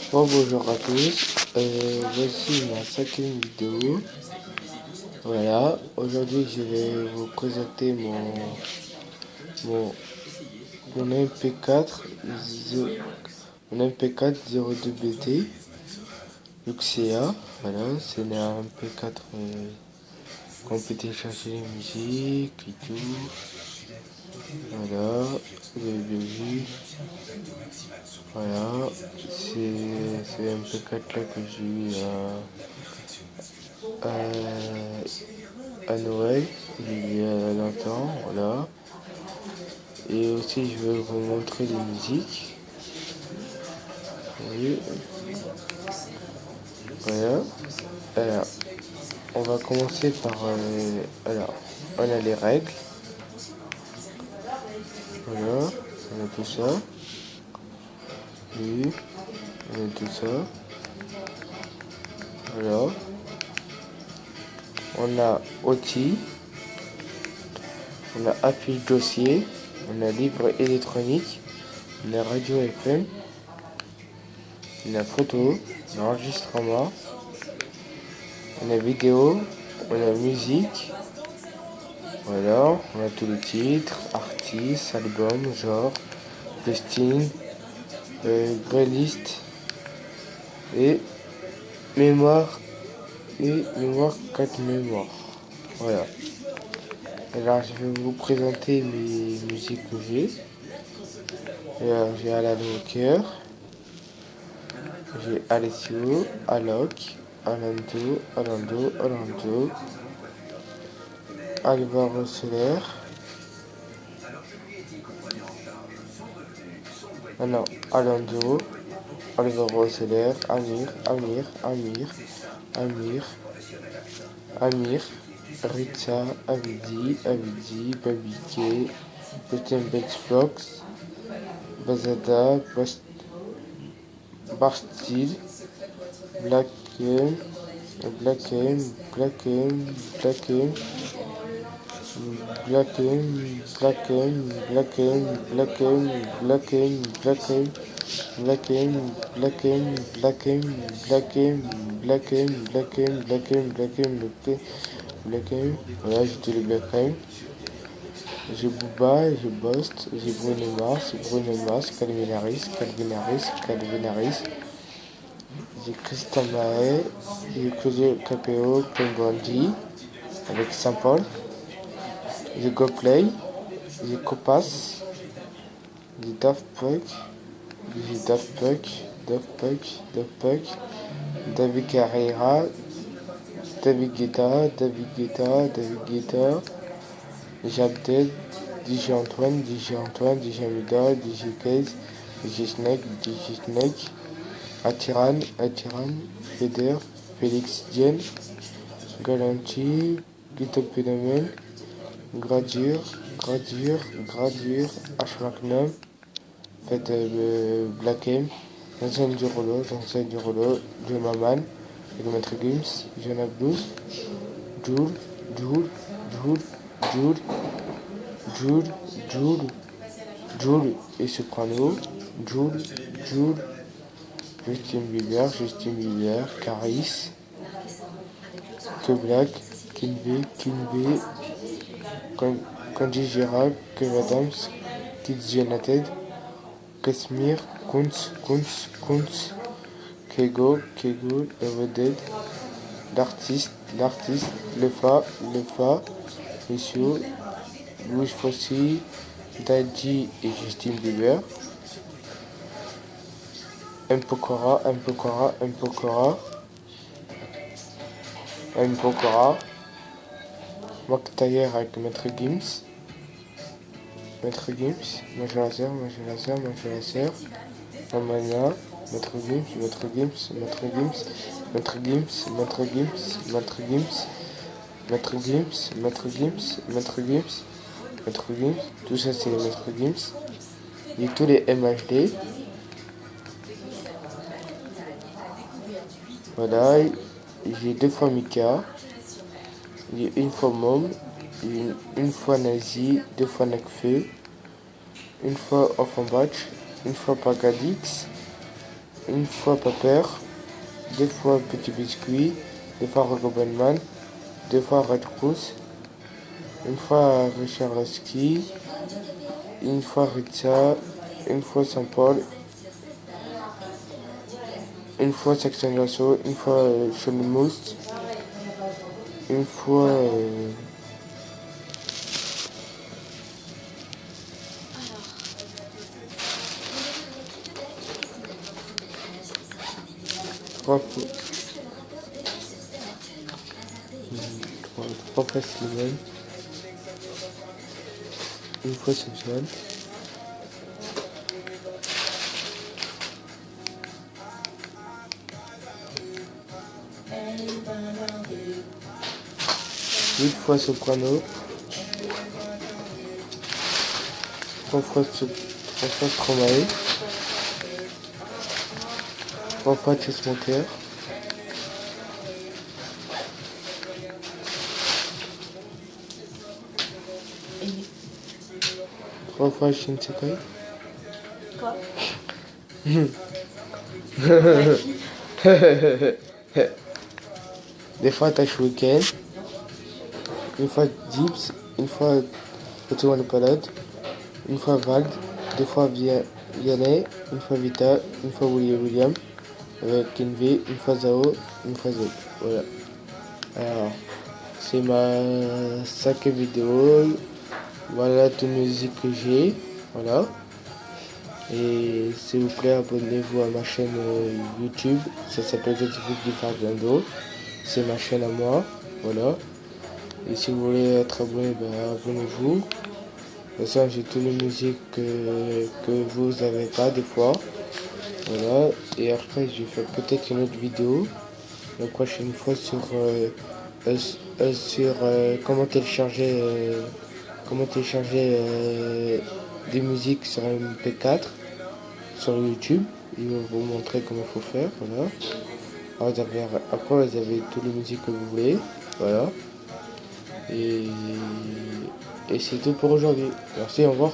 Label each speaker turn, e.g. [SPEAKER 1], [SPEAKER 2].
[SPEAKER 1] Bonjour à tous, voici ma cinquième vidéo. Voilà, aujourd'hui je vais vous présenter mon, mon MP4 mon MP4 02BT Luxea. Voilà, c'est un MP4 qu'on peut télécharger les musiques et tout. Voilà, vous avez bien vu. Voilà, c'est un MP4 là que j'ai eu à Noël, il y a longtemps, voilà. Et aussi je vais vous montrer les musiques. Oui. Voilà. Alors, on va commencer par alors, on a les règles. Voilà, on a tout ça. Oui, on a tout ça. Voilà. On a outils. On a affiche dossier. On a livre électronique. On a radio FM. On a photo. On a enregistrement. On a vidéo. On a musique. Voilà, on a tous les titres, artistes, albums, genre, listing, playlist et mémoire 4 mémoires. Voilà. Alors je vais vous présenter les musiques que j'ai. Alors j'ai Alan Walker, j'ai Alessio, Alok, Alando, Alvaro Soler. Non, Alando, Alvaro Soler, Amir, Ritza, Avidi, Babike, Gutenberg Fox, Bazada, Barstil, Black M, voilà, j'ai tous les Black M. J'ai Booba, j'ai Bost, j'ai Bruno Mars, Calvin Harris. J'ai Christian Maé, j'ai Claudio Capéo, Pembandi, avec Saint-Paul. J'ai GoPlay, j'ai Copas, j'ai Daft Punk, David Carreira, David Guetta, DJ Abdel, DJ Antoine, DJ Amida, DJ Case, DJ Snake, Atiran, Feder, Félix Dienne, Galanti, Guito Phénomène, Gradure, H. Magnum, Faites Black M, Johnson Durolo, Joe Maman, Maître Gims, Jonah Blues, Jules et Soprano, Jules, Justin Bieber, Caris, Que Black, Kinvey, Kanji Gérald, Kev Adams, Kids United, Kasmir, Kunz, Kego, Eveded, l'artiste, Lefa, Monsieur, Louis Fossi, Dadji et Justin Bieber, Mpokora, Mac Taylor avec Maître Gims, Major Lazer, Mamana, Maître Gims, tout ça c'est les Maître Gims, et tous les MHD. Voilà, j'ai 2 fois Mika, j'ai 1 fois Mom, une fois Nazi, 2 fois Nekfeu, 1 fois Offenbach, 1 fois Pagadix, une fois Paper, 2 fois Petit Biscuit, 2 fois Robinman, 2 fois Red Cruz, une fois Richard Lasky, une fois Ritza, une fois Saint-Paul, une fois Saxon Lasso, une fois Moust, une fois trois fois Slimane, une fois Simpson, huit fois Soprano, 3 fois Stromae, 3 fois Chessmaker, 3 fois Shinsekai,
[SPEAKER 2] Quoi?
[SPEAKER 1] des fois Tash Weekend, une fois Dips, une fois Retour à la Palade, une fois Vald, 2 fois Vianney, une fois Vita, une fois William, avec Kenvé, une fois Zao, une fois Z. Voilà. Alors, c'est ma 5e vidéo. Voilà toute la musique que j'ai. Voilà. Et s'il vous plaît, abonnez-vous à ma chaîne YouTube. Ça s'appelle Jotifique du Fardando. C'est ma chaîne à moi. Voilà. Et si vous voulez être abonné, ben, abonnez-vous. De toute façon, j'ai toutes les musiques que vous n'avez pas des fois. Voilà. Et après, je vais faire peut-être une autre vidéo la prochaine fois sur comment télécharger des musiques sur MP4 sur YouTube. Ils vont vous montrer comment il faut faire. Voilà. Alors, après, vous avez toutes les musiques que vous voulez. Voilà. Et c'est tout pour aujourd'hui. Merci, au revoir.